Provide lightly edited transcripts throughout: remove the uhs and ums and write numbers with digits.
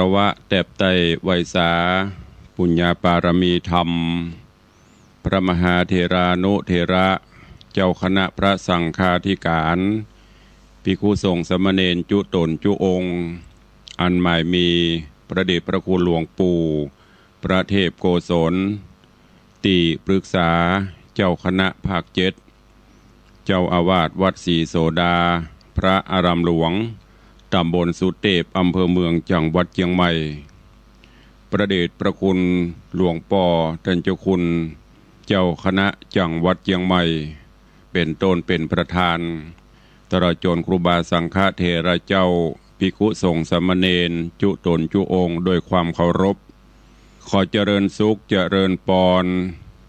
ระวะแตบไตไวยสาปุญญาปารมีธรรมพระมหาเถรานุเถระเจ้าคณะพระสังฆาธิการภิกขุสงฆ์สามเณรจุตนจุองค์อันหมายมีพระเดชพระคุณหลวงปู่พระเทพโกศลติปรึกษาเจ้าคณะภาค7เจ้าอาวาสวัดศรีโสดาพระอารามหลวงตำบลสุเทพอำเภอเมืองจังหวัดเชียงใหม่ประเดชพระคุณหลวงป่อท่านเจ้าคุณเจ้าคณะจังหวัดเชียงใหม่เป็นต้นเป็นประธานตลอดจนครูบาสังฆเถระเจ้าภิกขุสงฆ์สามเณรจุตนจุองค์ด้วยความเคารพขอเจริญสุขเจริญปอน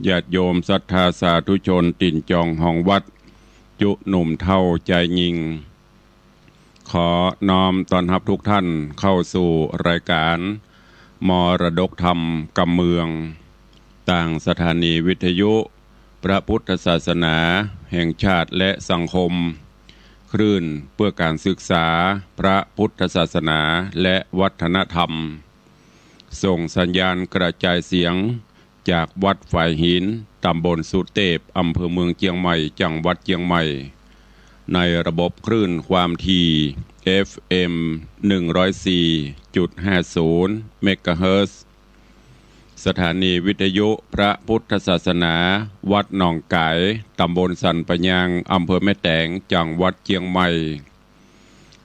ญาติโยมศรัทธาสาธุชนติ่นจองห้องวัดจุหนุ่มเท่าใจยิงขอน้อมต้อนรับทุกท่านเข้าสู่รายการมรดกธรรมกำเมืองต่างสถานีวิทยุพระพุทธศาสนาแห่งชาติและสังคมคลื่นเพื่อการศึกษาพระพุทธศาสนาและวัฒนธรรมส่งสัญญาณกระจายเสียงจากวัดฝ่ายหินตำบลสุเทพอำเภอเมืองเชียงใหม่จังหวัดเชียงใหม่ในระบบคลื่นความถี่ FM 104.50 เมกะเฮิรตซ์สถานีวิทยุพระพุทธศาสนาวัดหนองไก่ตำบลสันปะยางอำเภอแม่แตงจังหวัดเชียงใหม่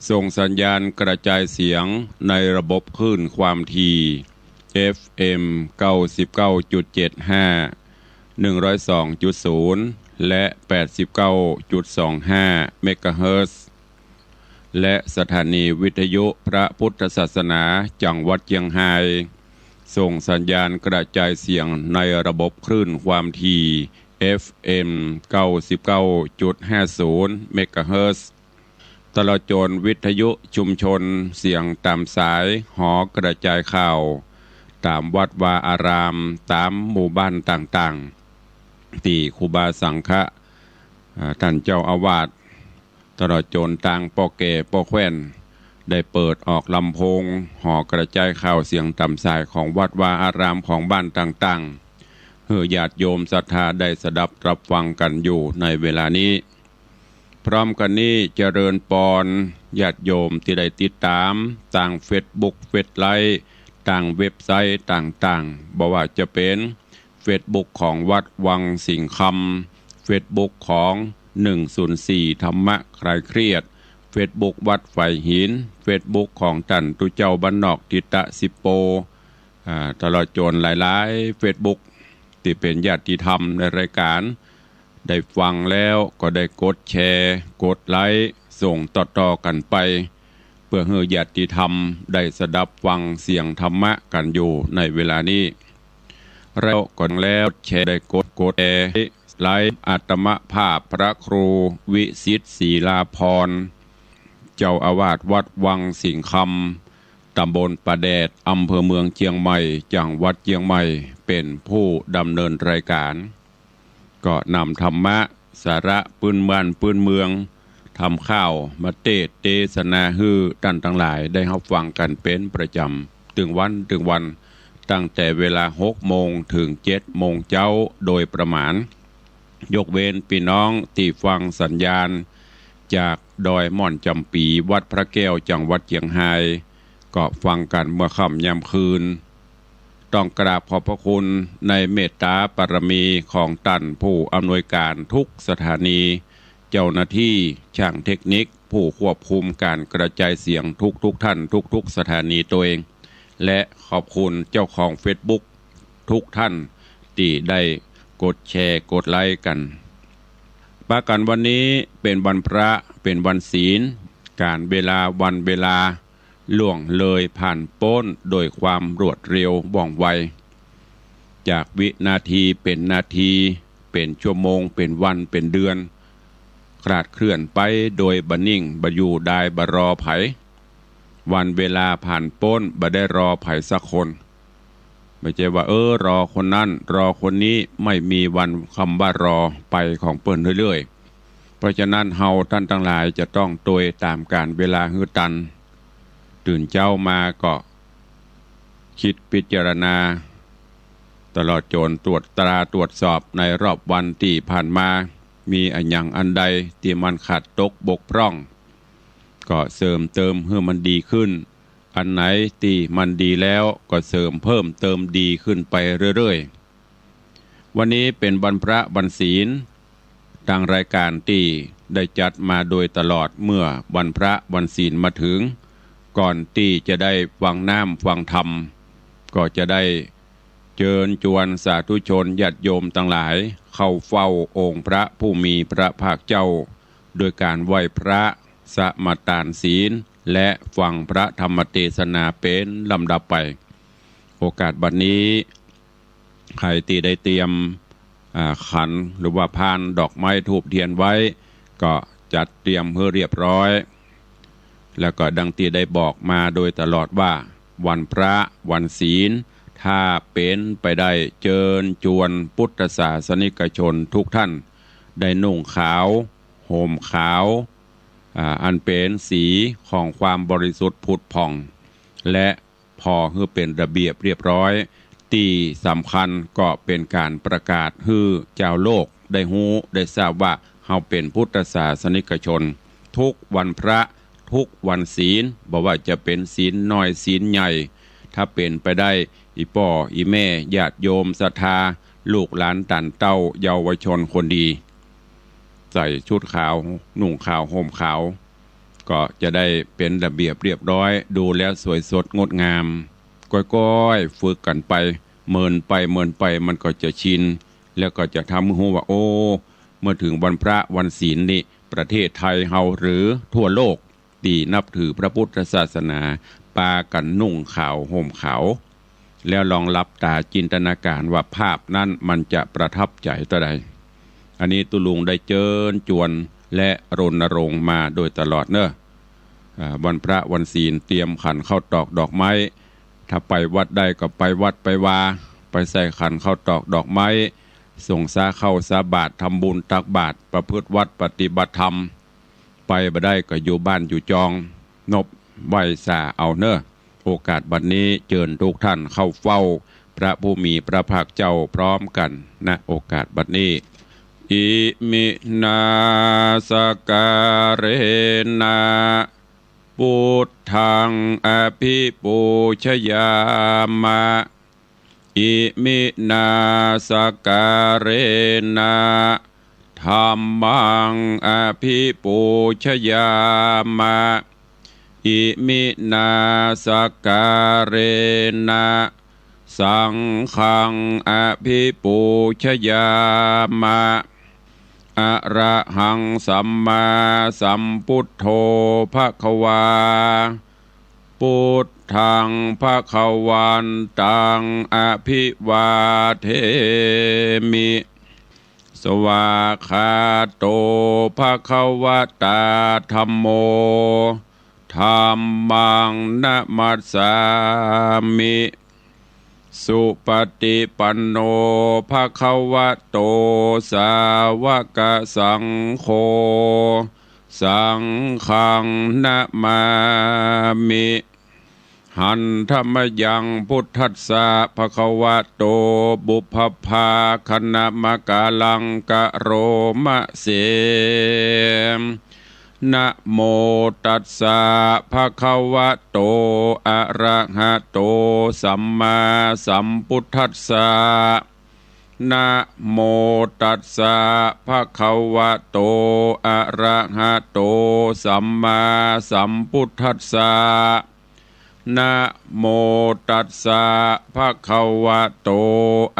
ส่งสัญญาณกระจายเสียงในระบบคลื่นความถี่ FM 99.75 102.0 และ 89.25 เมกะเฮิรตซ์และสถานีวิทยุพระพุทธศาสนาจังหวัดเชียงรายส่งสัญญาณกระจายเสียงในระบบคลื่นความถี่ FM 99.50 เมกะเฮิรตซ์ตลอดจนวิทยุชุมชนเสียงตามสายหอกระจายข่าวตามวัดวาอารามตามหมู่บ้านต่างๆที่ครูบาสังฆะท่านเจ้าอาวาสตลอดจนต่างป่อแก่ป่อแคว้นได้เปิดออกลำโพงหอกระจายข่าวเสียงตามสายของวัดวาอารามของบ้านต่างๆเพื่อญาติโยมศรัทธาได้สดับรับฟังกันอยู่ในเวลานี้พร้อมกันนี้เจริญปอนญาติโยมที่ได้ติดตามต่างเฟซบุ๊กเฟซไลฟ์ต่างเว็บไซต์ต่างๆบ่ว่าจะเป็นเฟซบุ๊กของวัดวังสิงห์คำเฟซบุ๊กของ104ธรรมะคลายเครียดเฟซบุ๊กวัดไฟหินเฟซบุ๊กของตันตุเจ้าบ้านนอกทิตะสิโปตลอดจนหลายๆเฟซบุ๊กที่เป็นญาติธรรมในรายการได้ฟังแล้วก็ได้กดแชร์กดไลค์ส่งต่อๆกันไปเพื่อให้ญาติธรรมได้สดับฟังเสียงธรรมะกันอยู่ในเวลานี้แล้วก่อนแล้วแชร์ได้กดแชร์ไลฟ์อาตมภาพพระครูวิสิทธิ์ศรีลาภรณ์เจ้าอาวาสวัดวังสิงห์คำตำบลประแดดอำเภอเมืองเชียงใหม่จังหวัดเชียงใหม่เป็นผู้ดำเนินรายการก็นำธรรมะสาระปืนบ้านปืนเมืองทำข้าวมาเทศนาฮือท่านทั้งหลายได้รับฟังกันเป็นประจำถึงวันตั้งแต่เวลา6 โมงถึง7 โมงเช้าโดยประมาณยกเว้นพี่น้องที่ฟังสัญญาณจากดอยม่อนจำปีวัดพระแก้วจังหวัดเชียงรายก็ฟังกันเมื่อค่ำยามคืนต้องกราบขอบพระคุณในเมตตาปรมีของท่านผู้อำนวยการทุกสถานีเจ้าหน้าที่ช่างเทคนิคผู้ควบคุมการกระจายเสียงทุกท่านทุกสถานีตัวเองและขอบคุณเจ้าของ Facebook ทุกท่านที่ได้กดแชร์กดไลค์กันปากันวันนี้เป็นวันพระเป็นวันศีลการเวลาวันเวลาล่วงเลยผ่านพ้นโดยความรวดเร็วว่องไวจากวินาทีเป็นนาทีเป็นชั่วโมงเป็นวันเป็นเดือนคลาดเคลื่อนไปโดยบนิ่งบอยู่ได้บรอไผวันเวลาผ่านพ้นบ่ได้รอไผสักคนไม่ใช่ว่ารอคนนั้นรอคนนี้ไม่มีวันคำว่ารอไปของเปิ้นเรื่อยๆเพราะฉะนั้นเฮาท่านทั้งหลายจะต้องตวยตามการเวลาฮือตันตื่นเจ้ามาก็ คิดพิจารณาตลอดจนตรวจตราตรวจสอบในรอบวันที่ผ่านมามีอันอย่างอันใดที่มันขาดตกบกพร่องก็เสริมเติมให้มันดีขึ้นอันไหนที่มันดีแล้วก็เสริมเพิ่มเติมดีขึ้นไปเรื่อยๆวันนี้เป็นวันพระวันศีลทางรายการที่ได้จัดมาโดยตลอดเมื่อวันพระวันศีลมาถึงก่อนที่จะได้ฟังน้ำฟังธรรมก็จะได้เชิญชวนสาธุชนญาติโยมทั้งหลายเข้าเฝ้าองค์พระผู้มีพระภาคเจ้าโดยการไหว้พระสมาทานศีลและฟังพระธรรมเทศนาเป็นลำดับไปโอกาสบัดนี้ใครที่ได้เตรียมขันหรือว่าพานดอกไม้ธูปเทียนไว้ก็จัดเตรียมเพื่อเรียบร้อยแล้วก็ดังที่ได้บอกมาโดยตลอดว่าวันพระวันศีลถ้าเป็นไปได้เชิญชวนพุทธศาสนิกชนทุกท่านได้นุ่งขาวห่มขาวอันเป็นสีของความบริสุทธิ์ผุดผ่องและพอให้เป็นระเบียบเรียบร้อยที่สำคัญก็เป็นการประกาศให้เจ้าโลกได้ฮู้ได้ทราบว่าเฮาเป็นพุทธศาสนิกชนทุกวันพระทุกวันศีลบอกว่าจะเป็นศีลน้อยศีลใหญ่ถ้าเป็นไปได้อีป่ออีแม่ญาติโยมศรัทธาลูกหลานตันเต้าเยาวชนคนดีใส่ชุดขาวนุ่งขาวห่มขาวก็จะได้เป็นระเบียบเรียบร้อยดูแล้วสวยสดงดงามก้อยๆฝึกกันไปเมินไปมันก็จะชินแล้วก็จะทำให้รู้ว่าโอ้เมื่อถึงวันพระวันศีลนี่ประเทศไทยเฮาหรือทั่วโลกที่นับถือพระพุทธศาสนาปากันนุ่งขาวห่มขาวแล้วลองหลับตาจินตนาการว่าภาพนั้นมันจะประทับใจต่อใดอันนี้ตุลุงได้เชิญชวนและรณรงค์มาโดยตลอดเนอะวันพระวันศีลเตรียมขันข้าวตอกดอกไม้ถ้าไปวัดได้ก็ไปวัดไปวาไปใส่ขันข้าวตอกดอกไม้ส่งสาเข้าสาบาตรทำบุญตักบาตรประพฤติวัดปฏิบัติธรรมไปบ่ได้ก็อยู่บ้านอยู่จองนบไหวสาเอาเนอะโอกาสบัดนี้เชิญทุกท่านเข้าเฝ้าพระผู้มีพระภาคเจ้าพร้อมกันณโอกาสบัดนี้อิมินาสการเรนะพุทธังอภิปูชยามะอิมินาสการเรนะธัมมังอภิปูชยามะอิมินาสการเรนะสังฆังอภิปูชยามะอะระหังสัมมาสัมพุทโธภควาพุทธังภควันตังอภิวาเทมิสวากขาโตภควตาธัมโมธัมมังนะมัสสามิสุปฏิปันโนภควโตสาวกสังโฆสังฆังนะมามิหันธรรมยังพุทธัสสะภควโตบุพพาคณมกาลังกะโรมะเสมนะโมตัสสะภะคะวะโตอะระหะโตสัมมาสัมพุทธัสสะนะโมตัสสะภะคะวะโตอะระหะโตสัมมาสัมพุทธัสสะนะโมตัสสะภะคะวะโต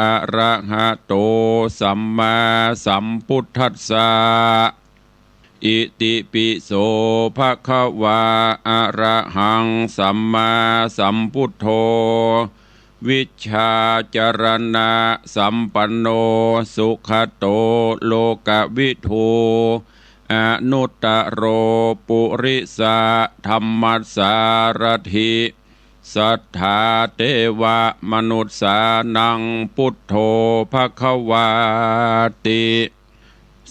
อะระหะโตสัมมาสัมพุทธัสสะอิติปิโสภะคะวะอะระหังสัมมาสัมพุทโธวิชชาจรณะสัมปันโนสุขโตโลกวิทูอนุตตโรปุริสะธัมมัสสารถิสัทธาเทวมนุษย์สานังพุทโธภควาติ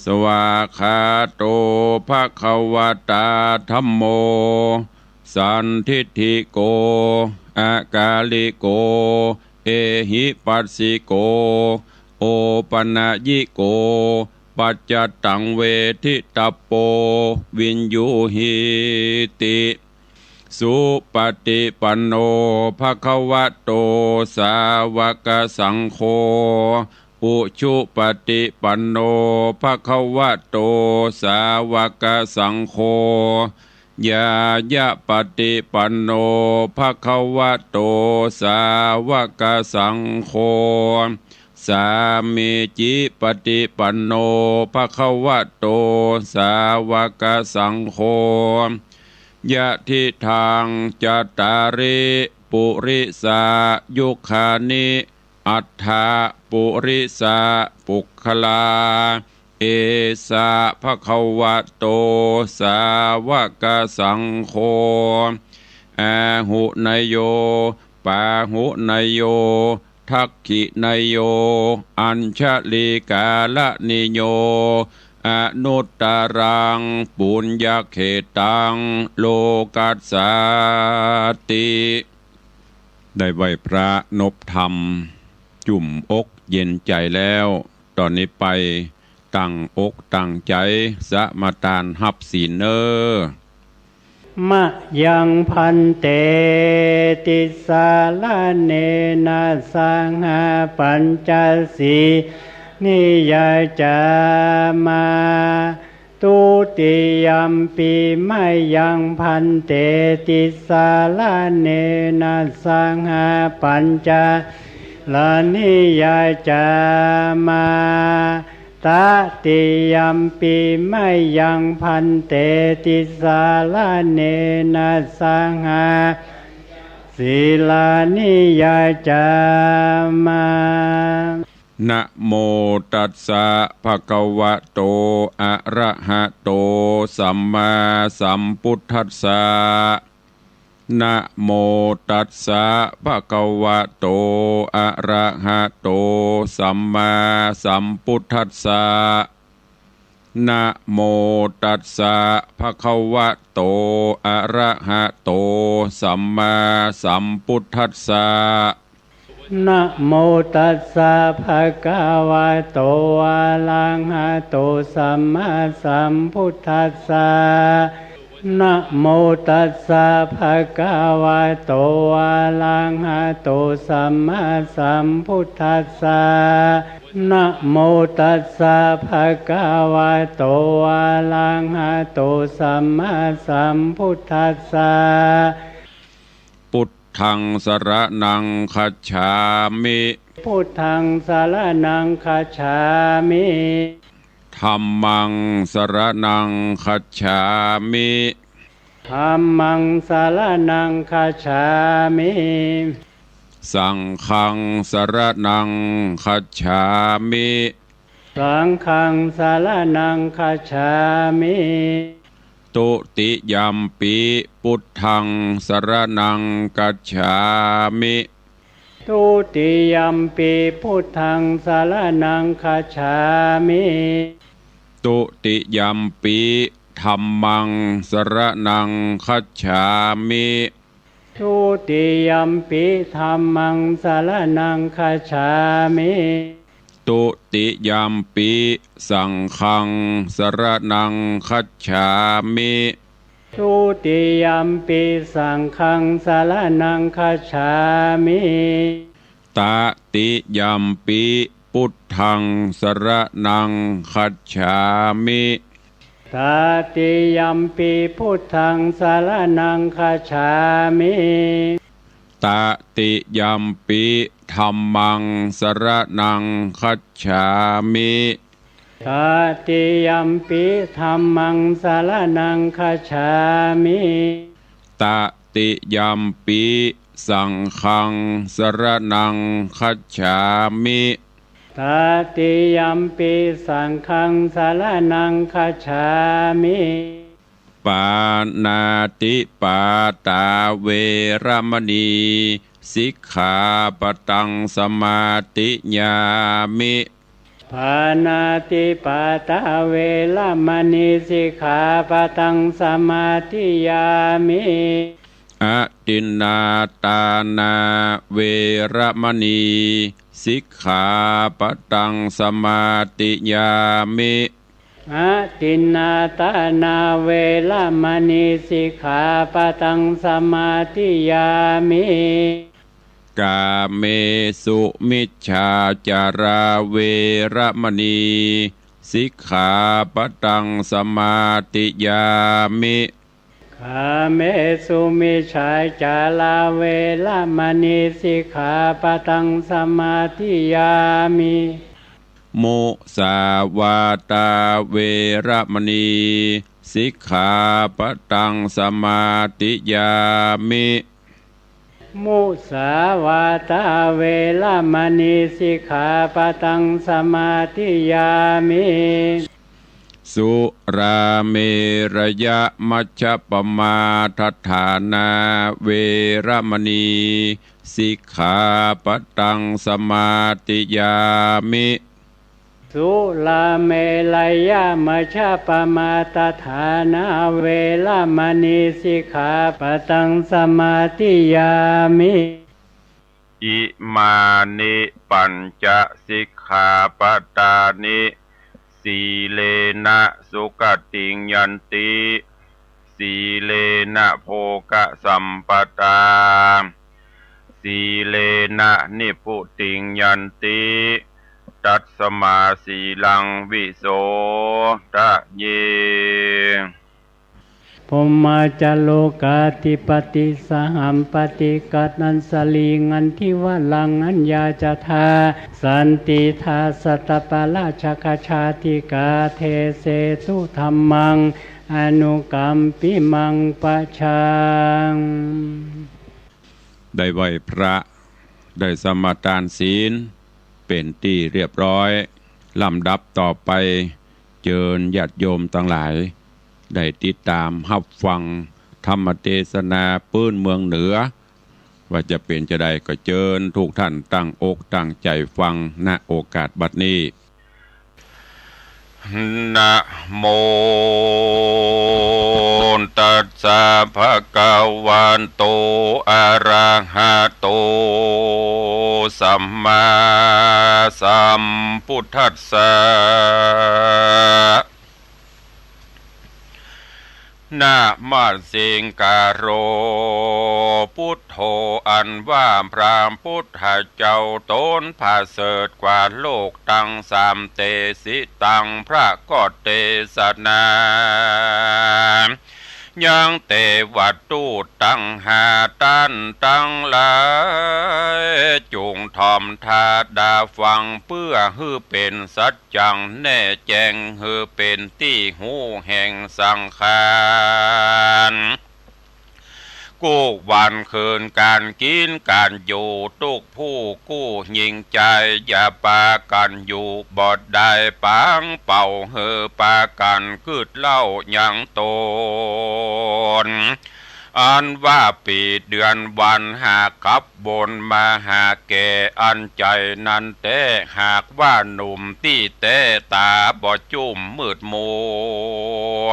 สวากขาโตภควตาธัมโมสันทิฏฐิโก อากาลิโกเอหิปัสสิโกโอปนะยิโกปัจจตังเวทิตาโปวินยูหิติสุปฏิปันโนภควโตสาวกสังโฆอุชุปฏิปันโนภควโตสาวกสังโฆยายะปฏิปันโนภควโตสาวกสังโฆสามีจิปฏิปันโนภควโตสาวกสังโฆยะทิทางจัตตาริปุริสายุคานิอัฏฐาปุริสาปุคลาเอสะภควโตสาวกสังโฆอาหุนยโยปาหุนยโยทักขินยโยอัญชลีกาลนิโยอนุตตรังปุญญเขตังโลกัสสาติได้ไหวพระนบธรรมจุ่มอกเย็นใจแล้วตอนนี้ไปตั้งอกตั้งใจสมาทานหับศีลเนอมะยังพันเตติสาลาเนนะสังหาปัญจสีนิยจามาตุติยัมปีมะยังพันเตติสาลาเนนะสังหาปัญจลานิยจามาตติยัมปีมะยังพันเตติสาลาเนนะสังหาศีลานิยจามานะโมตัสสะภะคะวะโตอะระหะโตสัมมาสัมพุทธัสสะนะโมตัสสะภะคะวะโตอะระหะโตสัมมาสัมพุทธัสสะนะโมตัสสะภะคะวะโตอะระหะโตสัมมาสัมพุทธัสสะนะโมตัสสะภะคะวะโตอะระหะโตสัมมาสัมพุทธัสสะนะโมตัสสะภะคะวะโตอะระหะโตสัมมาสัมพุทธัสสะนะโมตัสสะภะคะวะโตอะระหะโตสัมมาสัมพุทธัสสะพุทธังสรณังคัจฉามิพุทธังสรณังคัจฉามิธัมมังสรณังคัจฉามิธัมมังสรณังคัจฉามิสังฆังสรณังคัจฉามิสังฆังสรณังคัจฉามิตุติยัมปิพุทธังสรณังคัจฉามิตุติยัมปิพุทธังสรณังคัจฉามิตุติยัมปิธัมมังสรณังคัจฉามิตุติยัมปิธัมมังสรณังคัจฉามิตุติยัมปิสังฆังสรณังคัจฉามิตุติยัมปิสังฆังสรณังคัจฉามิตติยัมปิพุทธังสรณังคัจฉามิตติยัมปิพุทธังสรณังคัจฉามิตติยัมปิธัมมังสรณังคัจฉามิตติยัมปิธัมมังสรณังคัจฉามิตติยัมปิสังฆังสรณังคัจฉามิตติยัมปิสังฆังสรณังคัจฉามิปานาติปาตาเวรมณีสิกขาปตังสมาติญามิปานาติปาตาเวรมณีสิกขาปตังสมาธิยามิ อะตินนาตานาเวระมณีสิกขาปะตังสมาติยามิอะตินนาตานาเวละมณีสิกขาปะตังสมาธิยามิกาเมสุมิจฉาจาราเวระมณีสิกขาปะตังสมาติยามิขาเมสุมิชาจาลาเวละมณีสิกขาปะตังสมาธิยามิมุสาวาตาเวระมณีสิกขาปะตังสมาติยามิมุสาวาตาเวละมณีสิกขาปะตังสมาธิยามิสุราเมรยะมัชฌัปปมาทัฏฐานาเวระมณีสิกขาปะตังสมาติยามิสุราเมรยะมัชฌัปปมาทัฏฐานาเวระมณีสิกขาปะตังสมาธิยามิอิมานิปัญจสิกขาปตานิสีเลนะสุขติงยันติสีเลนะโภกสัมปตาสีเลนะนิพุติงยันติตัสมาสีลังวิโสทะเยพมาจโลกาติปติสหัมปติกัตนันสลีงันทิวลังอัญญาจทาสันติทาสตปาราชกชาติกาเทเสตุธรรมังอนุกัมปิมังปะชังได้ไหวพระได้สมาทานศีลเป็นที่เรียบร้อยลำดับต่อไปเจิญญาติโยมทั้งหลายได้ติดตามรับฟังธรรมเทศนาปื้นเมืองเหนือว่าจะเป็นจะได้ก็เจิญทุกท่านตั้งอกตั้งใจฟังณโอกาสบัดนี้นะโมตัสสะภะคะวะโตอะระหะโตสัมมาสัมพุทธัสสะนะมาสิงกาโรพุทโธอันว่าพระพุทธเจ้าตนผาเสริฐกว่าโลกตั้งสามเตสิตังพระก็เตสนายังเตวัตตุตั้งหาตันตั้งหลายจุงทอมทาดาฟังเพื่อฮือเป็นสัจจังแน่แจ้งฮือเป็นที่หูแห่งสังขารกู้วันคืนการกินการอยู่ทุกผู้กู้ยิงใจอย่าปากันอยู่บอดได้ปังเป่าเฮือปากันคืดเล่ายังโตนอันว่าปีเดือนวันหากขับบนมาหาแก่อันใจนั้นแต่หากว่าหนุ่มที่แต่ตาบอดจุ่มมืดมัว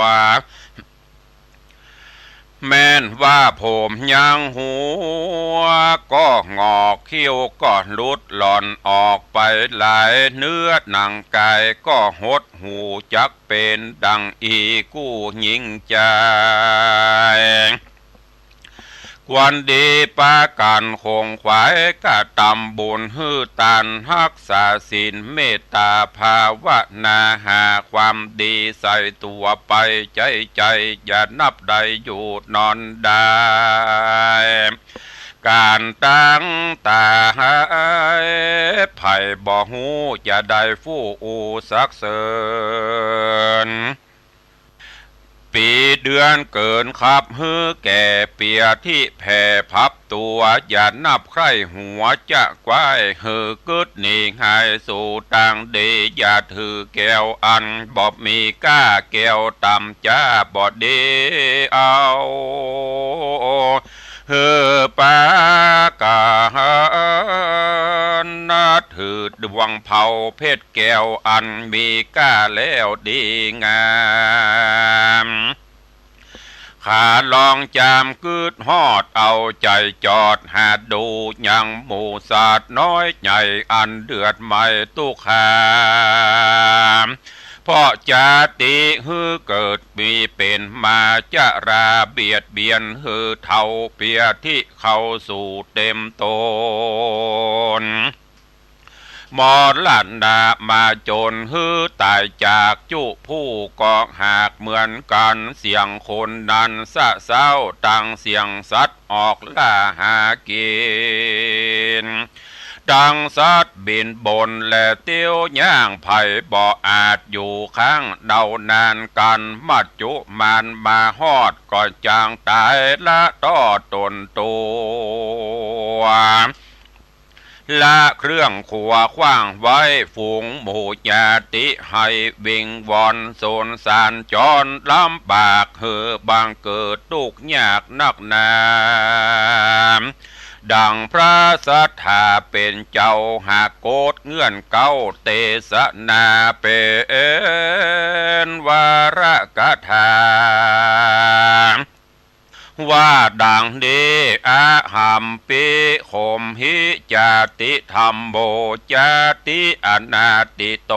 แม้นว่าผมยังหัวก็งอกเขี้ยวก็ลุดหล่อนออกไปหลายเนื้อหนังกายก็หดหูจักเป็นดังอีกู้ยิงใจควันดีปากันคงขวายกะตำบุญฮือตันรักษาศีลเมตตาภาวนาหาความดีใส่ตัวไปใจอย่านับใดอยู่นอนได้การตั้งตาไผ่บ่หูจะได้ฟู่อูสักเสริญปีเดือนเกินขับฮือแก่เปียที่แผ่พับตัวอย่านับใครหัวจะกวายฮือกึดนี่หายสู่ต่างเดอย่าถือแก้วอันบอบมีก้าแก้วต่ำจ้าบอดเดเอาเฮือปากานาถือดวงเผาเพชรแก้วอันมีก้าแล้วดีงามค ขาลองจามกืดฮอดเอาใจจอดหาดูยังหมู่ศาสตร์น้อยใหญ่อันเดือดไม่ตุขามเพราะจาติฮือเกิดมีเป็นมาจะราเบียดเบียนฮือเท่าเปียที่เข้าสู่เต็มตนมอลันดามาจนฮือตายจากจุผู้กองหากเหมือนกันเสียงคนนั้นสะเศร้าตั้งเสียงสัตว์ออกล่าหากินดังสัตว์บินบนและเตี้ยวย่างไผ่บ่อาจอยู่ข้างเดานานกันมัจจุมันมาฮอดก่อนจางตายละต้อตนตัวละเครื่องขัวขว้างไว้ฝูงหมู่ญาติให้วิงวอนโซนสารจรลำบากเหือบางเกิดทุกข์ยากนักหนาดังพระสัทธาเป็นเจ้าหากโกดเงื่อนเก้าเตสนาเป็นวาระกถาว่าดังนี้อาหัมปิโคมหิจาติธรรมโมจาติอนาติโต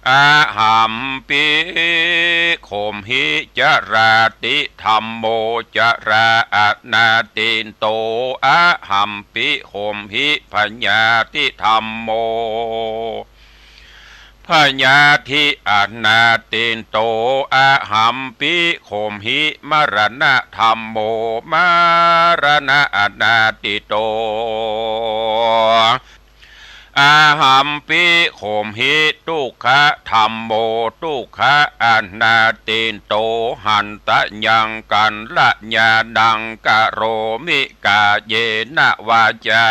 อาหัมปิโคมหิจาราติธรรมโมจาราอนาติโตอาหัมปิโคมหิปัญญาติธรรมโมพญาธิอนาตินโตอาหัมปิโคมหิมรณะธรรมโมมรณะอนาติโตอาหัมปิโคมหิทุกขะธรรมโมทุกขะอนาตินโตหันตะยังกันละญาดังกะโรมิกาเยนะวาจา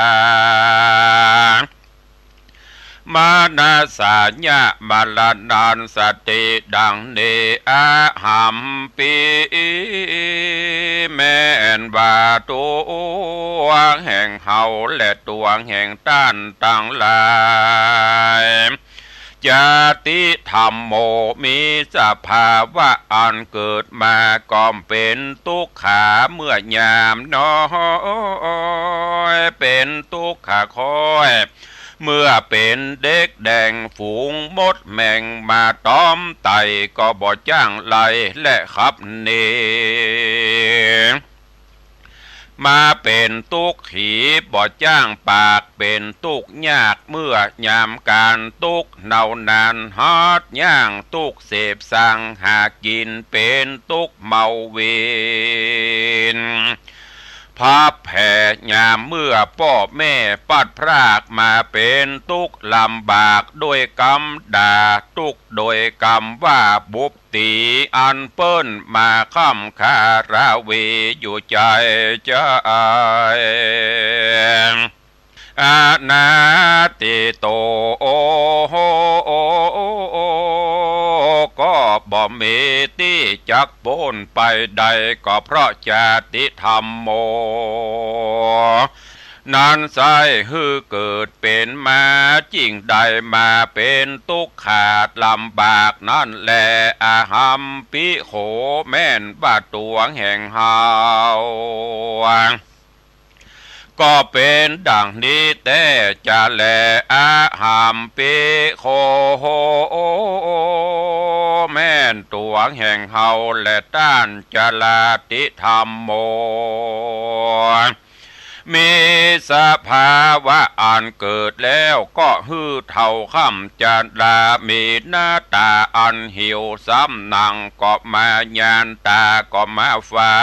มานาสาญะมาลานานสติดังเนอาหัมปิแม่นบาตัวแห่งเฮาและตัวแห่งต้านต่างหลายจาติธรรมโมมีสภาวะอันเกิดมาก่อมเป็นทุกขาเมื่อยามน้อยเป็นทุกขาคอยเมื่อเป็นเด็กแดงฝูงมดแมงมาต้อมไตก็บ่จ้างไล่และขับเนมาเป็นตุกขีบ่จ้างปากเป็นตุกยากเมื่อยามการตุกเนานานฮอดย่างตุกเสพสั่งหากินเป็นตุกเมาเวนภาพแผ่ยามเมื่อพ่อแม่ปัดพรากมาเป็นทุกข์ลำบากด้วยกรรมด่าทุกข์โดยกรรมว่าบุบตีอันเปิ้นมาค่ำคาราเวอยู่ใจใจอานาติโตก็บ่มีที่จักพ้นไปใดก็เพราะจาติธรรมโมนั้นไซฮือเกิดเป็นมาจริงใดมาเป็นทุกข์ขาดลำบากนั่นแหละอาหัมปิโขแม่นบาตัวแห่งเฮาก็เป็นดังนี้แต่จะแลอาหัมปิโคแม่นตัวแห่งเฮาและต้านจลาติธรรมโมมีสภาวะอันเกิดแล้วก็ฮือเท่าค่ำจันลามีหน้าตาอันหิวซ้ำหนังก็มาญาณตาก็มาฟั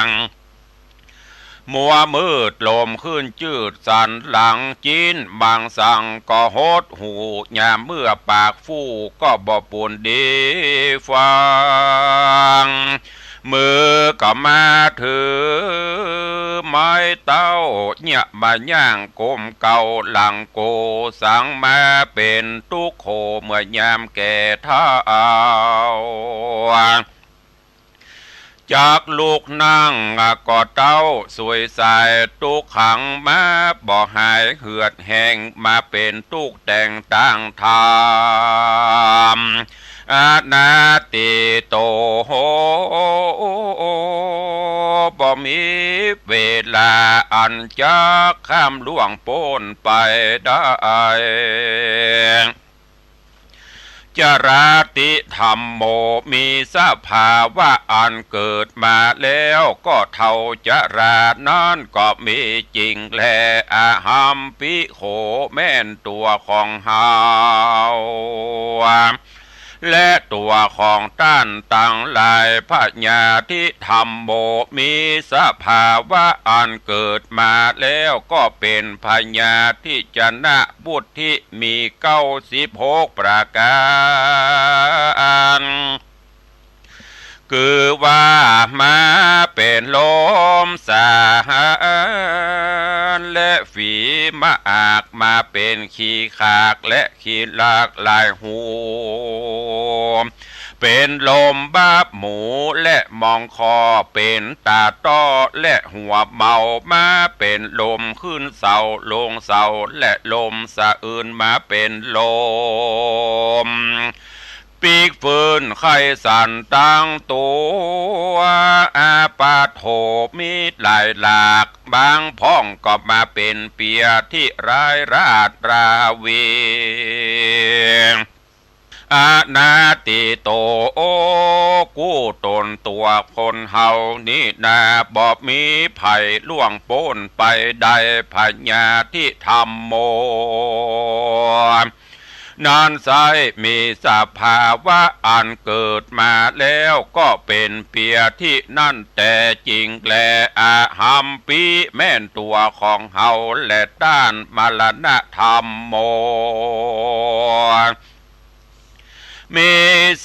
งมัวมืดลมขึ้นจืดสันหลังจีนบางสั่งก็โหดหูยามเมื่อปากฟู่ก็บ่ปุ่นดีฟังมือก็มาถือไม้เต้าเนี่ยมาย่างกลมเก่าหลังโกสังมาเป็นตุกโคเมื่อยามแก่เท้าจากลูกนั่งก็เต้าสวยใสตุกขังมาบ่หายเหือดแห้งมาเป็นตุกแต่งต่างทาม อานาติโตโหบ่มีเวลาอันจะข้ามล่วงพ้นไปได้จราติธรรมโมมีสภาวะอันเกิดมาแล้วก็เท่าจรานั้นก็มีจริงแลอาหัมปิโขแม่นตัวของเฮาและตัวของท่านตั้งหลายพญาธิธรรมโมมีสภาวะอันเกิดมาแล้วก็เป็นพญาธิจนะบุตรที่มี96ประการคือว่ามาเป็นลมสาและฝีมาอากมาเป็นขี้ขากและขี้ลากลายหูเป็นลมบ้าหมูและมองคอเป็นตาต้อและหัวเมามาเป็นลมขึ้นเสาลงเสาและลมสะอื่นมาเป็นลมปีกฟืนไข่สันตั้งตัวอาปาโถมีหลายหลากบางพ้องก็มาเป็นเปียที่ร้ายราดราวีอานาติโตโอกู้ตนตัวคนเฮานี่นาบอบมีไผ่ล่วงโป้นไปได้พญาที่ธรรมโมนานไซมีสภาวะอันเกิดมาแล้วก็เป็นเปียที่นั่นแต่จริงแลอาหัมปีแม่นตัวของเฮาและด้านมรณะธรรมโมมี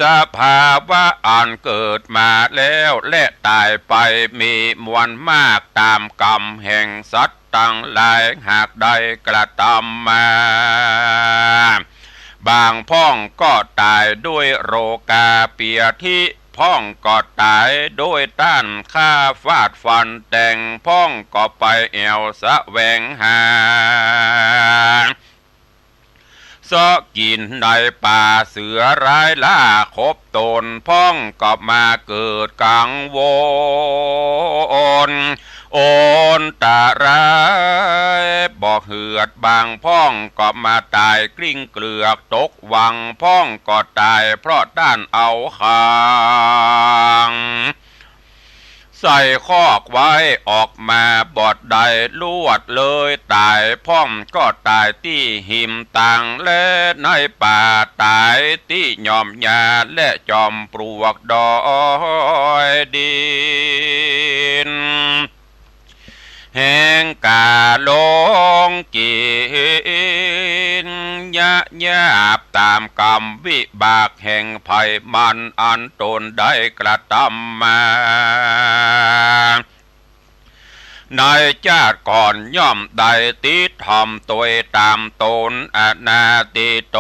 สภาวะอันเกิดมาแล้วและตายไปมีมวลมากตามกรรมแห่งสัตว์ตั้งหลายหากได้กระทำมาบางพ้องก็ตายด้วยโรคาเปียที่พ้องก็ตายด้วยต้านฆ่าฟาดฟันแต่งพ้องก็ไปแอวสะแวงหาซอกินในป่าเสือร้ายล่าคบตนพ้องก็มาเกิดกังวลโอนตาร้ายบ่เหือดบางพ้องก็มาตายกลิ้งเกลือกตกวังพ้องก็ตายเพราะด้านเอาคางใส่คอกไว้ออกมาบอดใดลวดเลยตายพ้องก็ตายที่หิมตังและในป่าตายที่ยอมยาและจอมปลวกดอยดินแห่งกาลงกินยะยาบตามกรรมวิบากแห่งภัยมันอันตนได้กระทำมาในชาติก่อนย่อมได้ติดทำตัวตามตนอนาติโต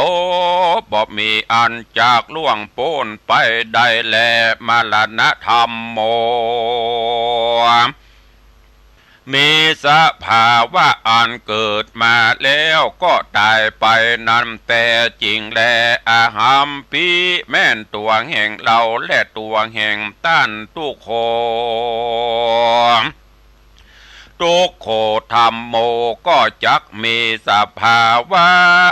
บ่มีอันจากล่วงโพ้นไปได้แลมรณะธรรมโมมีสภาวะอันเกิดมาแล้วก็ตายไปนั้นแต่จริงแลอาหัมปีแม่นตัวแห่งเราและตัวแห่งต้านทุกโคทุกโคธรรมโมก็จักมีสภาวะ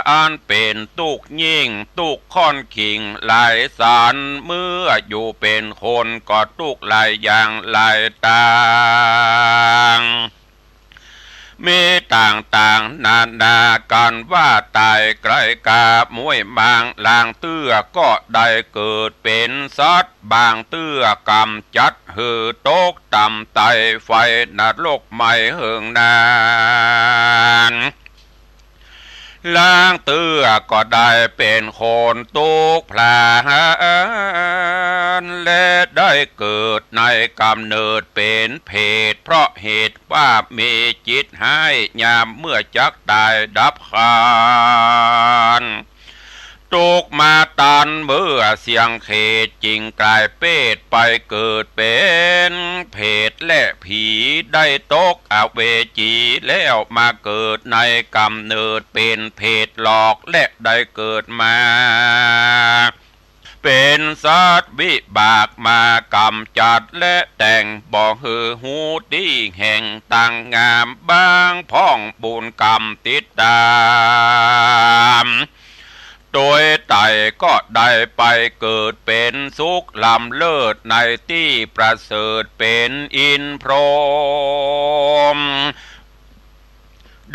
อันเป็นทุกยิ่งทุกค่อนขิงหลายสารเมื่ออยู่เป็นคนก็ทุกหลายอย่างหลายต่างมีต่างๆนานากันว่าตายไกลกามวยบางลางเตื้อก็ได้เกิดเป็นสัตว์บางเตื้อกำจัดหือตกต่ำไตไฟนรกไม่เหิงนานล้างเตื้อก็ได้เป็นคนตุกพลานและได้เกิดในกำเนิดเป็นเพศเพราะเหตุว่ามีจิตให้ยามเมื่อจักตายดับคานตุกมาตันเมื่อเสียงเขตจริงกลายเป็ดไปเกิดเป็นเพศและผีได้ตกอเวจีแล้วมาเกิดในกำเนิดเป็นเพศหลอกและได้เกิดมา เป็นสัตว์วิบากมากำจัดและแต่งบ่ฮือหูดีแห่งต่างงามบางพ้องบุญกรรมติดตามโดยไตก็ได้ไปเกิดเป็นสุขลำเลิศในที่ประเสริฐเป็นอินพรหม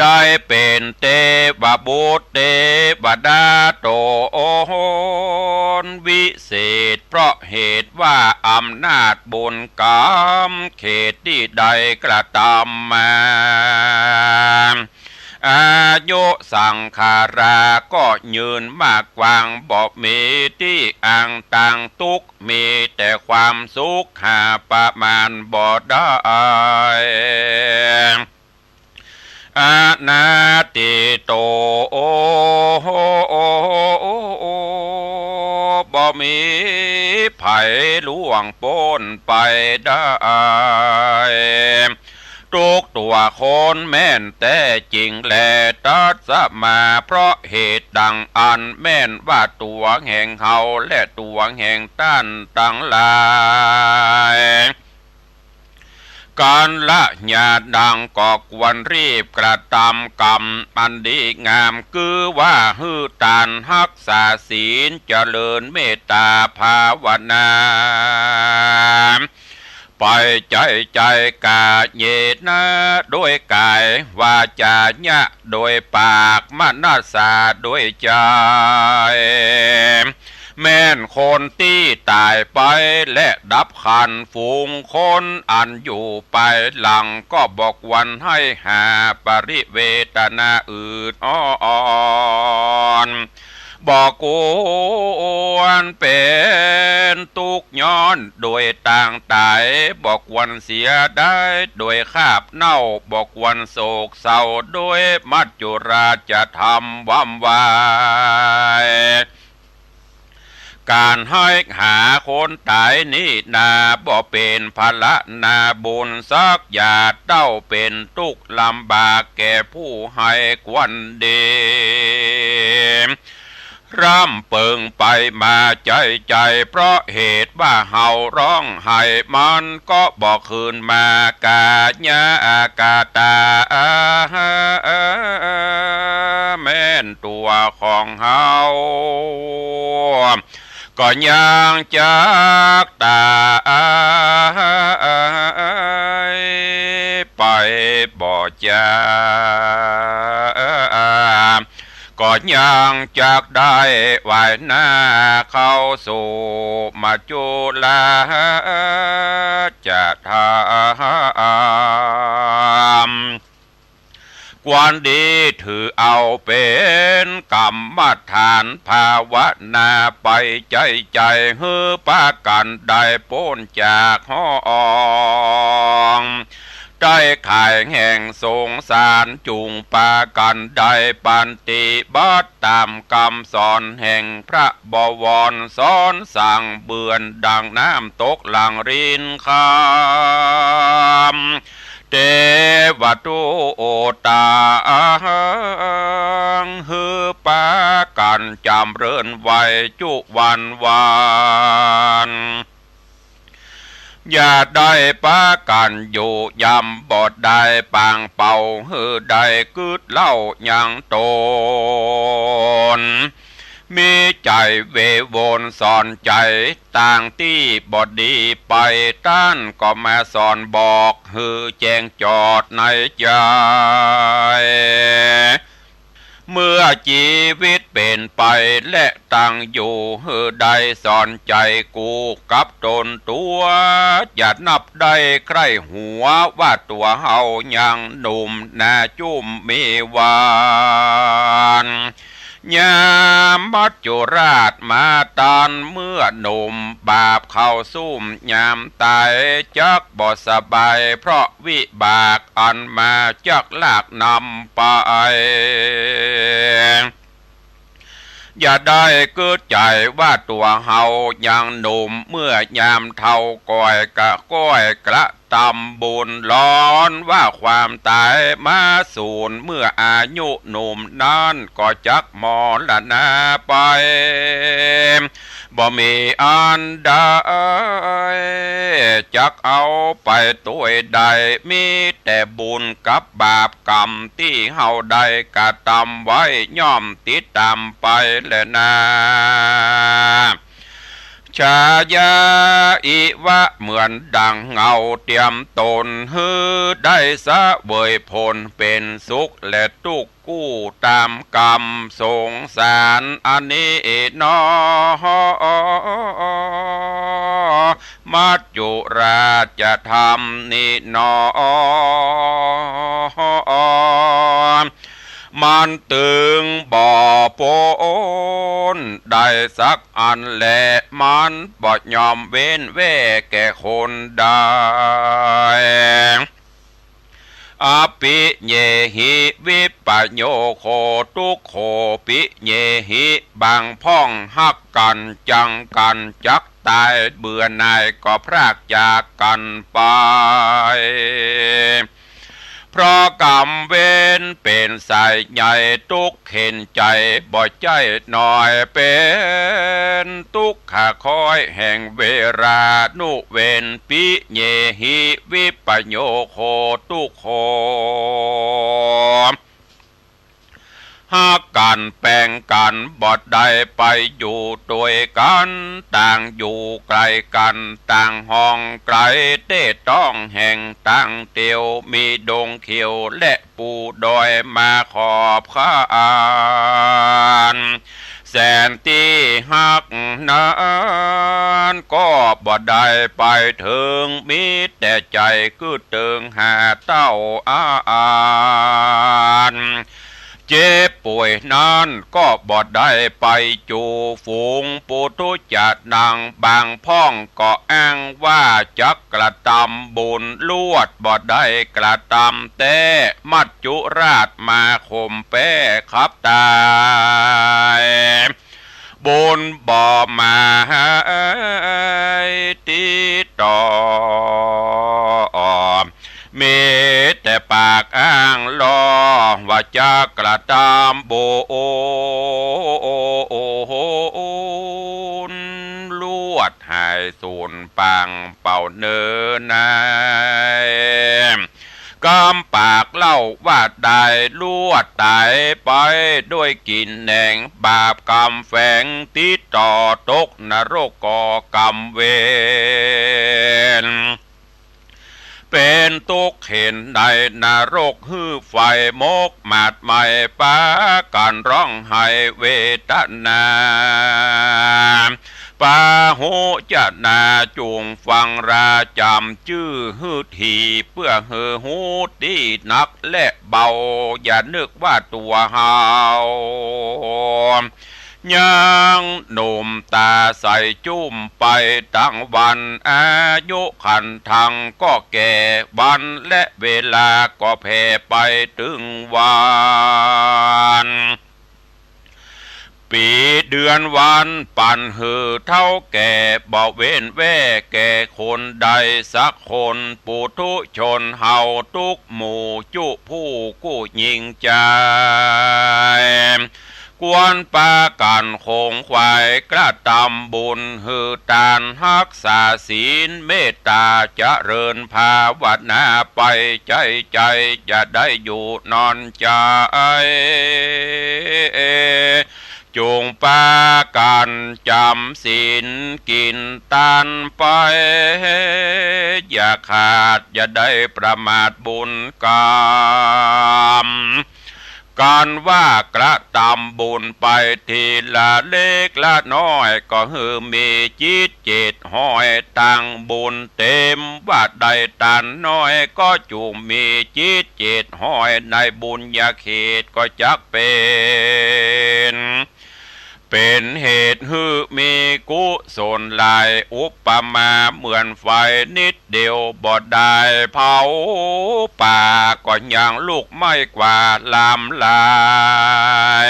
ได้เป็นเทวบุตรเทวดาโตโอโหนวิเศษเพราะเหตุว่าอำนาจบุญกรรมเขตที่ใดกระทำมาอายุสังขาราก็ยืนมากกวางบอกมีที่อ่างต่างทุกมีแต่ความสุขหาประมาณบ่ได้อานาติโตโอบ่มีไผล่วงพ้นไปได้ทุกตัวคนแม่นแต่จริงแลตัดสมาเพราะเหตุดังอันแม่นว่าตัวแห่งเฮาและตัวแห่งต้านตั้งหลายการละญาติดังก็ควรรีบกระทำกรรมอันดีงามคือว่าฮือตานรักษาศีลเจริญเมตตาภาวนาปล่อยใจกาเยนะด้วยกายวาจาญะโดยปากมนาสาโดยใจแม่นคนที่ตายไปและดับขันฝูงคนอันอยู่ไปหลังก็บอกวันให้หาปริเวทนาอื่นอ่อนบอกกวนเป็นทุกย้อนโดยต่างตายบอกวันเสียได้โดยคาบเน่าบอกวันโศกเศร้าโดยมัจจุราชจะทำว่ำวายการให้หาคนตายนี่นาบ่เป็นภาระนาบุญสักอย่าเต้าเป็นทุกข์ลำบากแก่ผู้ให้ควันดีร่ำเปิงไปมาใจเพราะเหตุว่าเฮาร้องไห้มันก็บอกคืนมากาญาอากาตาแม่นตัวของเฮาก็ยังจากตาไปบ่จาก็ยังจากได้วายหน้าเข้าสู่มาจุลาจะทำความดีถือเอาเป็นกรรมฐานภาวนาไปใจฮือปากันได้พ้นจากห้องได้ขายแห่งสงสารจุงปากันได้ปันติบัตตามคำสอนแห่งพระบวรสอนสั่งเบือนดังน้ำตกหลังรินคำเทวตุโอตาฮือปากันจำเริญไว้จุวันอย่าได้ปากันอยู่ยำบอดได้ปางเป่าฮือได้กึดเล่ายังโตนมีใจเวโวนสอนใจต่างที่บอดดีไปต้านก็มาสอนบอกฮือแจ้งจอดในใจเมื่อชีวิตเป็นไปและตั้งอยู่ฮือได้สอนใจกูกับตนตัวอย่านับได้ใครหัวว่าตัวเฮายังหนุ่มนาจุ่มมีวานยามมัจจุราชมาตานเมื่อหนุ่มบาปเข้าซุ่มยามตายจักบ่สบายเพราะวิบากอันมาจักลากนำไปอย่าได้เกิดใจว่าตัวเฮายังหนุ่มเมื่อยามเท่าก้อยกระก้อยกระ ทำบุญร้อนว่าความตายมาสูญเมื่ออายุหนุ่มนั้นก็จักมรณะไปบ่มีอันใดจักเอาไปตัวใดมีแต่บุญกับบาปกรรมที่เฮาได้กระทำไว้ย่อมติดตามไปแลนะชายาอิวะเหมือนดังเงาเตรียมตนฮือได้สะเวยผลเป็นสุขและทุกข์กู้ตามกรรมสงสารอันนี้นอมัจจุราชธรรมนินอมันตึงบ่อโปนได้สักอันแหละมันบ่ยอมเว้นแว่แก่คนได้อปิเยหิวิปโยโคทุกโขปิเยหิบางพ่องหักกันจังกันจักตายเบื่อหน่ายก็พรากจากกันไปเพราะกรรมเวรเป็นสายใหญ่ทุกเห็นใจบ่ใจหน่อยเป็นทุกขาคอยแห่งเวรานุเวนปิเยหิวิปโยโคทุกโคหากกันแปลงกันบ่ได้ไปอยู่ด้วยกันต่างอยู่ไกลกันต่างห้องไกลเต้ต้องแห่งต่างเตียวมีดงเขียวและปูดอยมาขอบข้านแสนที่หักนั้นก็บ่ได้ไปถึงมีแต่ใจคือเติงหาเต้าเจ็บป่วยนั้นก็บ่ได้ไปจูฝูงปุถุจัดนางบางพ่องก็อ้างว่าจักกระทำบุญลวดบ่ได้กระทำแต่มัจจุราชมาข่มแป้ขับตายบุญบ่มาติดต่อมีแต่ปากอ้างลอว่าจะกระทำบุญลวดหายสูญปังเป่าเนินนายกำปากเล่าว่าได้ลวดตายไปด้วยกินแหน่งบาปกรรมแฝงติดต่อตกนรกก่อกรรมเวรเป็นตุกเห็นในนรกฮือไฟมกหมาดไม่ปาการร้องไห้เวทนาปาหูจะนาจูงฟังราจำชื่อฮือทีเพื่อเฮือหูที่นักและเบาอย่านึกว่าตัวเฮายังหนุ่มตาใสจุ้มไปตั้งวันอายุขันทังก็แก่วันและเวลาก็แผ่ไปถึงวันปีเดือนวันปั่นหือเท่าแก่บ่เว้นแว่แก่คนใดสักคนปุถุชนเฮาทุกหมู่จุผู้กู้ยิ่งใจกวนปากันคงควายกระทำบุญหือตานรักษาศีลเมตตาเจริญภาวนาไปใจใจจะได้อยู่นอนใจจงปากันจำศีลกินทานไปอย่าขาดอย่าได้ประมาทบุญกรรมการว่ากระทำบุญไปทีละเล็กละน้อยก็คือมีจิตเจตห้อยตั้งบุญเต็มว่าใดตันน้อยก็จูงมีจิตเจตห้อยในบุญญาเขตก็จักเป็นเหตุฮือมีกุศลหลายอุปมาเหมือนไฟนิดเดียวบ่ได้เผาป่าก็ยังลูกไม่กว่าลามลาย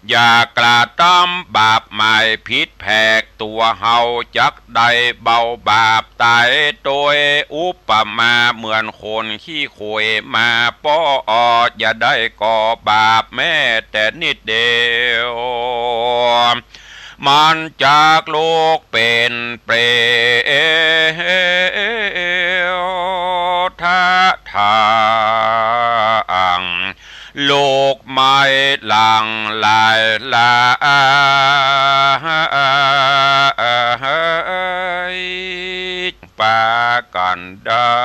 อย่ากระทำบาปหมายผิดแผกตัวเฮาจักได้เบาบาปตายโดยอุปมาเหมือนคนขี้โคยมาป้ออย่าได้ก่อบาปแม้แต่นิดเดียวมันจากโลกเป็นเปรตทางโลกไม่หลังลายลายปากันได้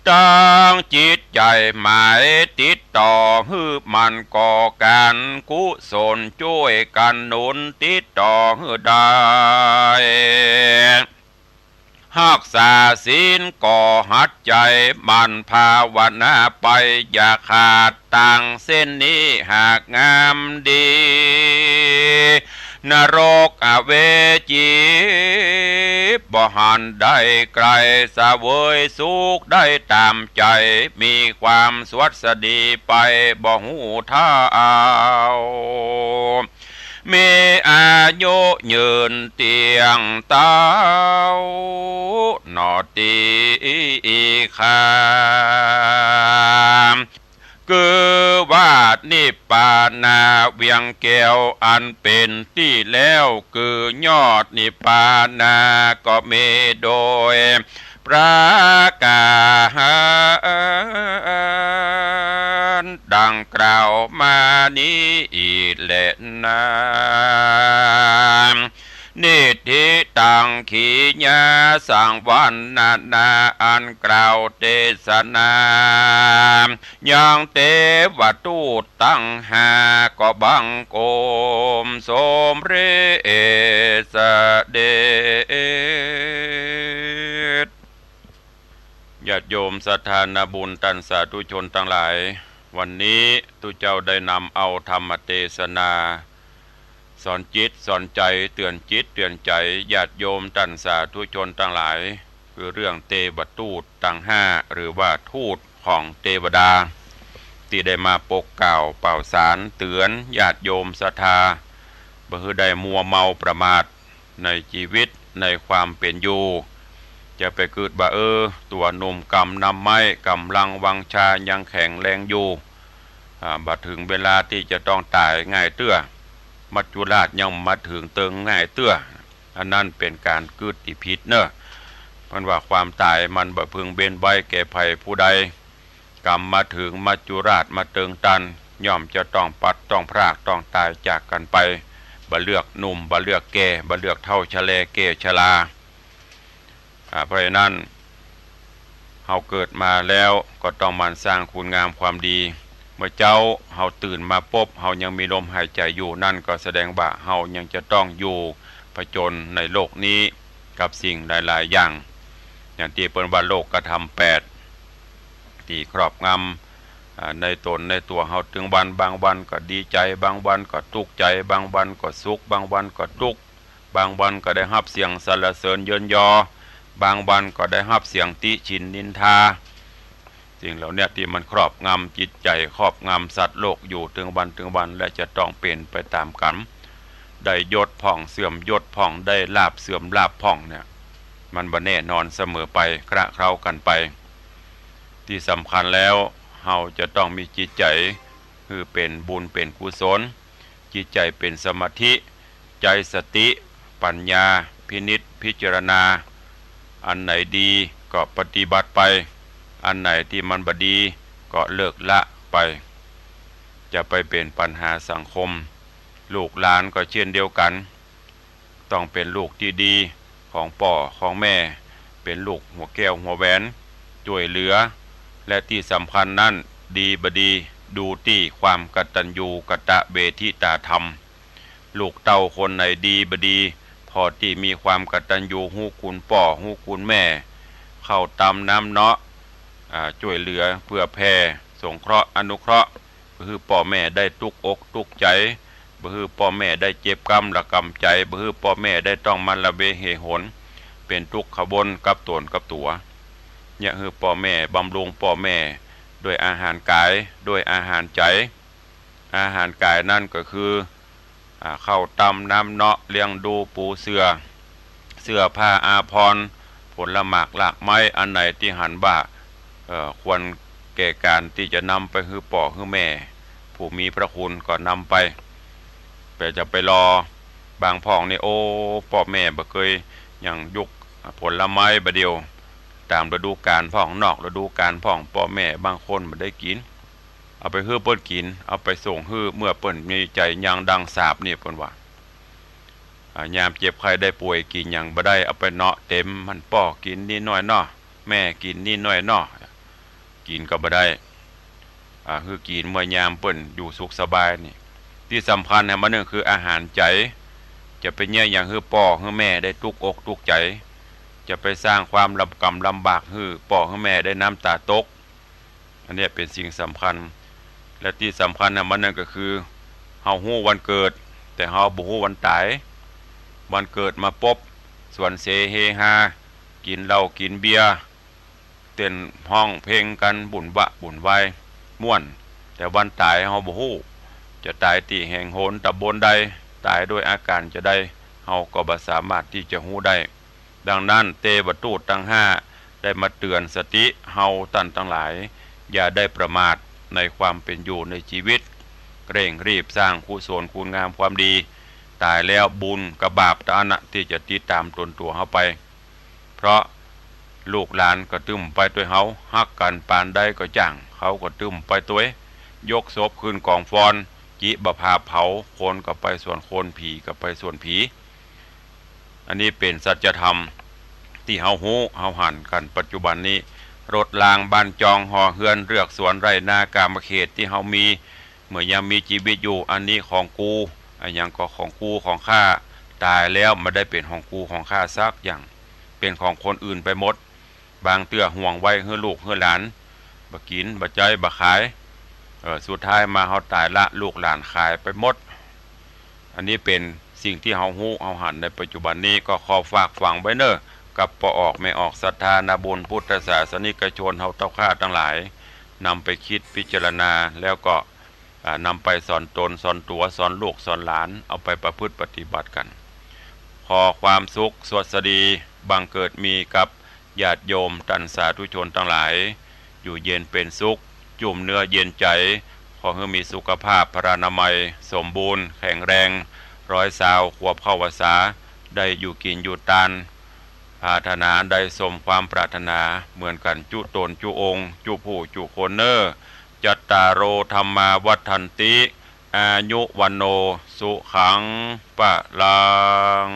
ตั้งจิตใจหมายติดต่อฮือมันก่อการกุศลช่วยกันหนุนติดต่อฮือได้หักษาศีลก่อหัดใจมันภาวนาไปอย่าขาดตังเส้นนี้หากงามดีนรกอเวจีบ่หันได้ไกลสะเวยสุขได้ตามใจมีความสวัสดีไปบ่หูท่าเอามีอายุยืนเตียงเต้านอตีคามคือวาดนิปานาเวียงแก้วอันเป็นที่แล้วคือยอดนิปานาก็มีโดยประกาศดังกล่าวมานี้อีกแหละนะนิธิตังขีญาสังวันนาอันกล่าวเทศนายังเทวทูตตั้งหาก็บังโกมสมเรศเดชญาติโยมศรัทธานาบุญตันสาธุชนทั้งหลายวันนี้ตุเจ้าได้นำเอาธรรมเทศนาสอนจิตสอนใจเตือนจิตเตือนใจญาติโยมตันสาธุชนทั้งหลายคือเรื่องเทวทูตทั้งห้าหรือว่าทูตของเทวดาที่ได้มาปกกล่าวเป่าสารเตือนญาติโยมศรัทธาบ่คือได้มัวเมาประมาทในชีวิตในความเป็นอยู่จะไปเกิดบ่ตัวหนุ่มกำนำไม้กำลังวังชายังแข็งแรงอยู่บัดถึงเวลาที่จะต้องตายง่ายเตื้อมัจจุราชยังมาถึงเติงง่ายเตื้ออันนั้นเป็นการเกิดที่ผิดเนอะเพราะว่าความตายมันบ่พึงเบนใบแก่ภัยผู้ใดกรรมมาถึงมัจจุราชมาเติงตันย่อมจะต้องปัดต้องพรากต้องตายจากกันไปบ่เลือกหนุ่มบ่เลือกแก่บ่เลือกเท่าชะแลแก่ชราเพราะฉะนั้นเฮาเกิดมาแล้วก็ต้องมันสร้างคุณงามความดีเมื่อเจ้าเฮาตื่นมาพบเฮายังมีลมหายใจอยู่นั่นก็แสดงว่าเฮายังจะต้องอยู่ผจญในโลกนี้กับสิ่งหลายๆอย่างที่เปิ้นว่าโลกกระทำ8ที่ครอบงำในตนในตัวเฮาถึงวันบางวันก็ดีใจบางวันก็ทุกข์ใจบางวันก็สุขบางวันก็ทุกข์บางวันก็ได้รับเสียงสรรเสริญเยินยอบางวันก็ได้รับเสียงติฉินนินทาสิ่งเหล่านี้ที่มันครอบงำจิตใจครอบงำสัตว์โลกอยู่ถึงวันและจะต้องเป็นไปตามกรรมได้ยศผ่องเสื่อมยศผ่องได้ลาภเสื่อมลาภผ่องเนี่ยมันบ่แน่นอนเสมอไปคระเคล้ากันไปที่สำคัญแล้วเฮาจะต้องมีจิตใจคือเป็นบุญเป็นกุศลจิตใจเป็นสมาธิใจสติปัญญาพินิจพิจารณาอันไหนดีก็ปฏิบัติไปอันไหนที่มันบดีก็เลิกละไปจะไปเป็นปัญหาสังคมลูกหลานก็เช่นเดียวกันต้องเป็นลูกที่ดีของพ่อของแม่เป็นลูกหัวแก้วหัวแหวนช่วยเหลือและที่สำคัญนั้นดีบดีดูที่ความกตัญญูกตเวทิตาธรรมลูกเต้าคนไหนดีบดีพอที่มีความกตัญญูฮู้คุณพ่อฮู้คุณแม่เข้าตามน้ำเนาะช่วยเหลือเพื่อแผ่สงเคราะห์อนุเคราะห์คือพ่อแม่ได้ตุกอกตุกใจคือพ่อแม่ได้เจ็บกรรมละกรรมใจคือพ่อแม่ได้ต้องมันละเวเหหนเป็นทุกข์ขบวนกับตนกับตัวเนี่ยคือพ่อแม่บำรุงพ่อแม่ด้วยอาหารกายด้วยอาหารใจ อาหารกายนั่นก็คือข้าวตำน้ำเนาะเลี้ยงดูปูเสือผ้าอาภรณ์ผลหมากหลากไม้อันไหนที่หันบ่าควรแก่การที่จะนำไปคือป่อคือแม่ผู้มีพระคุณก็นำไปจะไปรอบางพ่องนี่โอ้ป่อแม่บ่เคยอย่างยุกผลไม้บะเดียวตามฤดูกาลพ่องนอกฤดูกาลพ่องป่อแม่บางคนบ่ได้กินเอาไปฮื้อเปิ้นกินเอาไปส่งฮื้อเมื่อเปิ้นมีใจยังดังสาบนี่เปิ้นว่ายามเจ็บไข้ได้ป่วยกินอย่างบ่ได้เอาไปเนาะเต็มมันป่อกินนิดหน่อยเนาะแม่กินนิดหน่อยเนาะกินก็บ่ได้คือกินเมื่อยามเปิ้นอยู่สุขสบายนี่ที่สำคัญเนี่ยมันนึงคืออาหารใจจะไปเนี่ยอย่างคือป่อคือแม่ได้ทุกอกทุกใจจะไปสร้างความลำกำลำบากคือป่อคือแม่ได้น้ำตาตกอันนี้เป็นสิ่งสำคัญและที่สำคัญเนี่ยมันนั่นก็คือเฮาฮู้วันเกิดแต่เฮาบ่ฮู้วันตายวันเกิดมาปบส่วนเสเฮฮากินเหล้ากินเบียร์เต้นห้องเพลงกันบุญบุญไหวม่วนแต่วันตายเฮาบ่ฮู้จะตายที่แห่งโหนตำบลใดตายด้วยอาการจะได้เฮาก็บ่สามารถที่จะฮู้ได้ดังนั้นเตวทูตทั้งห้าได้มาเตือนสติเฮาท่านทั้งหลายอย่าได้ประมาทในความเป็นอยู่ในชีวิตเร่งรีบสร้างกุศลคุณงามความดีตายแล้วบุญกับบาปตานะที่จะติดตามตนตัวเฮาไปเพราะลูกหลานก็ตึมไปตัวเฮาฮักกันปานใดก็จังเขาก็ตึมไปตัวยกศพขึ้นกองฟอนจิบพาเผาคนก็ไปส่วนคนผีก็ไปส่วนผีอันนี้เป็นสัจธรรมที่เฮาฮู้เฮาหันกันปัจจุบันนี้รถรางบ้านจองหอเฮือนเลือกสวนไร่นากามเขตที่เฮามีเมื่อยังมีชีวิตอยู่อันนี้ของกูอันยังก็ของกูของข้าตายแล้วไม่ได้เป็นของกูของข้าซักอย่างเป็นของคนอื่นไปหมดบางเตื้อห่วงไว้เฮือลูกเฮือหลานบ่กินบ่ใจบ่ขายสุดท้ายมาเฮาตายละลูกหลานขายไปหมดอันนี้เป็นสิ่งที่เฮาฮู้เฮาหันในปัจจุบันนี้ก็ขอฝากฝังไว้เน้อกับปออกไม่ออกศรัทธานาบุญพุทธศาสนิกชนเฮาเต้าข้าทั้งหลายนำไปคิดพิจารณาแล้วก็นำไปสอนตนสอนตัวสอนลูกสอนหลานเอาไปประพฤติปฏิบัติกันขอความสุขสวัสดีบังเกิดมีกับญาติโยมท่านสาธุชนทั้งหลายอยู่เย็นเป็นสุขจุ่มเนื้อเย็นใจขอให้มีสุขภาพพรานามัยสมบูรณ์แข็งแรง120 ขวบเข้าพรรษาได้อยู่กินอยู่ตานปรารถนาได้สมความปรารถนาเหมือนกันจุตนจุองค์จุผู้จุคนเนอจัตตารโอธรรมาวัฏันติอายุวันโนสุขังปะลัง